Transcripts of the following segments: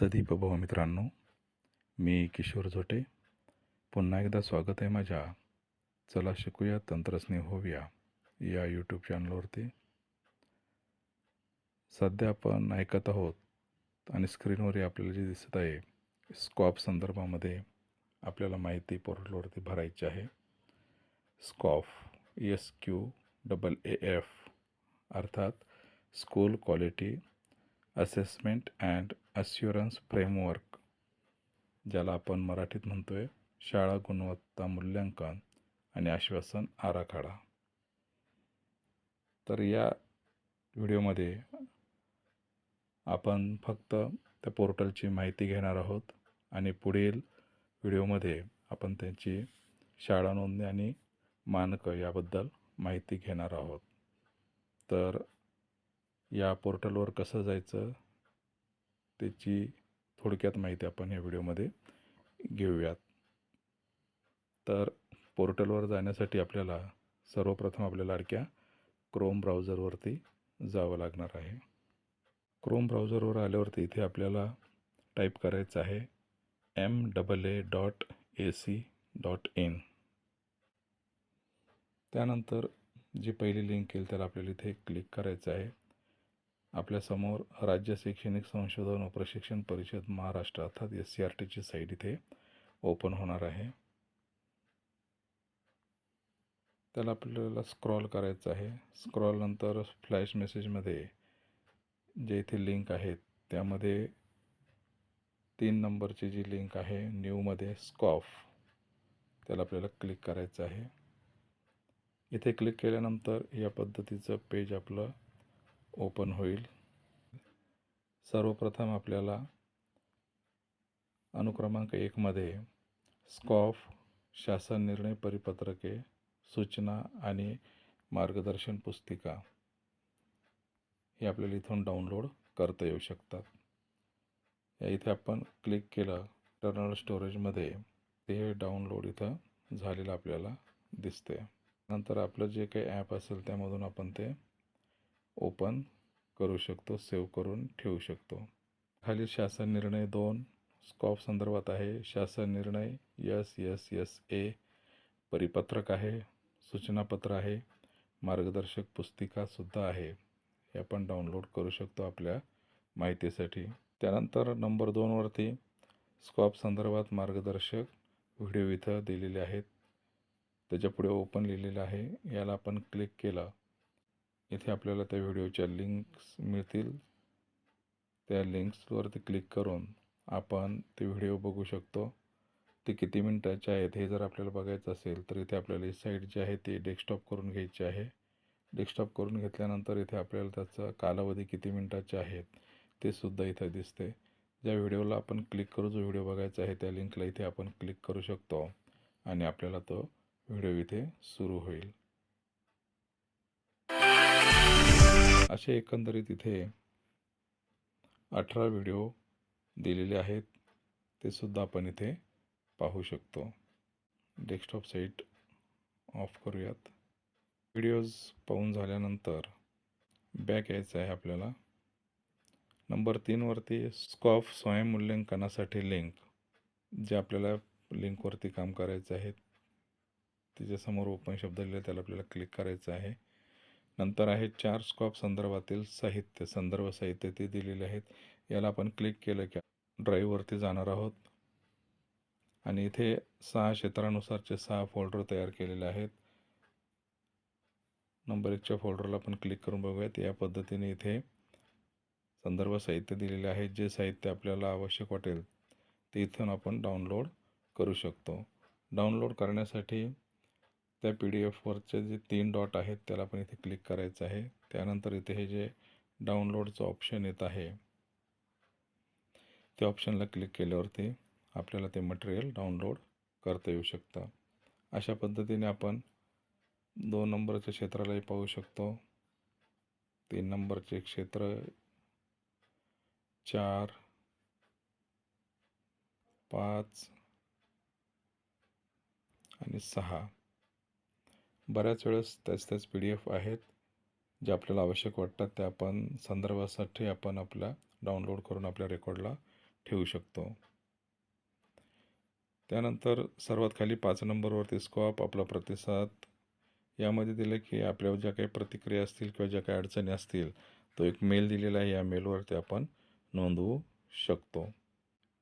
दीपभाऊ मित्रांनो, मी किशोर झोटे. पुन्हा एकदा स्वागत आहे माझ्या चला शिकूया तंत्रस्नेह होऊया या यूट्यूब चॅनलवरती. सध्या आपण ऐकत आहोत आणि स्क्रीनवर आपल्याला जे दिसत आहे स्कॉफ संदर्भामध्ये आपल्याला माहिती पोर्टलवरती भरायची आहे. स्कॉफ SQAAF अर्थात school quality assessment and assurance framework, ज्याला आपण मराठीत म्हणतोय शाळा गुणवत्ता मूल्यांकन आणि आश्वासन आराखडा. तर या व्हिडिओमध्ये आपण फक्त त्या पोर्टलची माहिती घेणार आहोत आणि पुढील व्हिडिओमध्ये आपण त्यांची शाळा नोंदणी आणि मानकं याबद्दल माहिती घेणार आहोत. तर या पोर्टलवर कसं जायचं त्याची थोडक्यात माहिती आपण या व्हिडिओमध्ये घेऊयात. तर पोर्टलवर जाण्यासाठी आपल्याला सर्वप्रथम आपल्या लाडक्या क्रोम ब्राउझरवरती जावं लागणार आहे. क्रोम ब्राउझरवर आल्यावरती इथे आपल्याला टाईप करायचं आहे MAA.AC.in. त्यानंतर जी पहिली लिंक येईल त्याला आपल्याला इथे क्लिक करायचं आहे. आपल्यासमोर राज्य शैक्षणिक संशोधन व प्रशिक्षण परिषद महाराष्ट्र अर्थात SCRTची साईट इथे ओपन होणार आहे. त्याला आपल्याला स्क्रॉल करायचं आहे. स्क्रॉल नंतर फ्लॅश मेसेजमध्ये जे इथे लिंक आहेत त्यामध्ये 3 नंबरची जी लिंक आहे न्यूमध्ये स्कॉफ, त्याला आपल्याला क्लिक करायचं आहे. इथे क्लिक केल्यानंतर या पद्धतीचं पेज आपलं ओपन होईल. सर्वप्रथम आपल्याला अनुक्रमांक 1 मध्ये स्कॉफ शासन निर्णय परिपत्रके सूचना आणि मार्गदर्शन पुस्तिका हे आपल्याला इथून डाउनलोड करता येऊ शकतात. या इथे आपण क्लिक केलं इंटरनल स्टोरेजमध्ये ते डाउनलोड इथं झालेलं आपल्याला दिसते. नंतर आपलं जे काही ॲप असेल त्यामधून आपण ते ओपन करू शकतो, सेव्ह करून ठेवू शकतो. खाली शासन निर्णय 2 स्कॉफ संदर्भात आहे. शासन निर्णय SSSA परिपत्रक आहे, सूचनापत्र आहे, मार्गदर्शक पुस्तिकासुद्धा आहे. हे आपण डाउनलोड करू शकतो आपल्या माहितीसाठी. त्यानंतर नंबर 2 वरती स्कॉफ संदर्भात मार्गदर्शक व्हिडिओ इथं दिलेले आहेत. त्याच्यापुढे ओपन लिहिलेलं आहे. याला आपण क्लिक केलं, इथे आपल्याला त्या व्हिडिओच्या लिंक्स मिळतील. त्या लिंक्सवरती क्लिक करून आपण ते व्हिडिओ बघू शकतो. ते किती मिनिटाचे आहेत हे जर आपल्याला बघायचं असेल तर इथे आपल्याला ही साईट जी आहे ती डेस्कटॉप करून घ्यायची आहे. डेस्कटॉप करून घेतल्यानंतर इथे आपल्याला त्याचा कालावधी किती मिनिटाचे आहेत ते सुद्धा इथे दिसते. ज्या व्हिडिओला आपण क्लिक करू, जो व्हिडिओ बघायचा आहे त्या लिंकला इथे आपण क्लिक करू शकतो आणि आपल्याला तो व्हिडिओ इथे सुरू होईल. असे एकंदरीत इथे 18 व्हिडिओ दिलेले आहेत, ते सुद्धा आपण इथे पाहू शकतो. डेस्कटॉप साईट ऑफ करूयात. व्हिडिओज पाहून झाल्यानंतर बॅक यायचं आहे आपल्याला. नंबर 3 वरती स्कॉफ स्वयंमूल्यांकनासाठी लिंक, जे आपल्याला लिंकवरती काम करायचं आहे त्याच्यासमोर ओपन शब्द लिहिले त्याला आपल्याला क्लिक करायचं आहे. नंतर आहे 4 स्कॉफ संदर्भातील साहित्य, संदर्भ साहित्य ते दिलेले आहेत. याला आपण क्लिक केलं की ड्राईव्हवरती जाणार आहोत आणि इथे 6 क्षेत्रानुसारचे 6 फोल्डर तयार केलेले आहेत. नंबर 1च्या फोल्डरला आपण क्लिक करून बघूयात. या पद्धतीने इथे संदर्भ साहित्य दिलेले आहे. जे साहित्य आपल्याला आवश्यक वाटेल ते इथून आपण डाउनलोड करू शकतो. डाउनलोड करण्यासाठी त्या PDF-वरचे जे 3 डॉट आहेत त्याला आपण इथे क्लिक करायचं आहे. त्यानंतर इथे हे जे डाउनलोडचं ऑप्शन येत आहे त्या ऑप्शनला क्लिक केल्यावरती आपल्याला ते मटेरियल डाउनलोड करता येऊ शकतं. अशा पद्धतीने आपण 2 नंबरच्या क्षेत्रालाही पाहू शकतो. 3 नंबरचे क्षेत्र, 4, 5 आणि 6. बऱ्याच वेळेस त्याच PDF आहेत जे आपल्याला आवश्यक वाटतात, त्या आपण संदर्भासाठी आपण आपल्या डाउनलोड करून आपल्या रेकॉर्डला ठेवू शकतो. त्यानंतर सर्वात खाली 5 नंबरवरती स्कोप, आपला प्रतिसाद यामध्ये दिलं की आपल्या ज्या काही प्रतिक्रिया असतील किंवा ज्या काही अडचणी असतील, तो एक मेल दिलेला आहे. या मेलवरती आपण नोंदवू शकतो.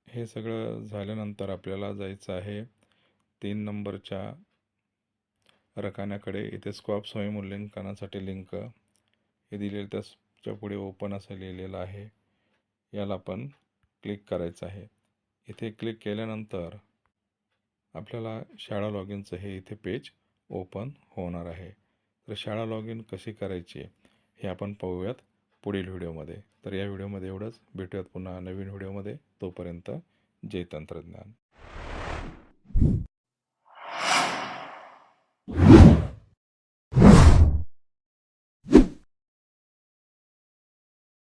हे सगळं झाल्यानंतर आपल्याला जायचं आहे 3 नंबरच्या रकान्याकडे. इथे स्कोप स्वयंमूल्यांकनासाठी लिंक हे दिलेलं, त्याच्या पुढे ओपन असं लिहिलेलं आहे. याला आपण क्लिक करायचं आहे. इथे क्लिक केल्यानंतर आपल्याला शाळा लॉगिनचं हे इथे पेज ओपन होणार आहे. तर शाळा लॉगिन कशी करायची हे आपण पाहूयात पुढील व्हिडिओमध्ये. तर या व्हिडिओमध्ये एवढंच. भेटूयात पुन्हा नवीन व्हिडिओमध्ये. तोपर्यंत जय तंत्रज्ञान.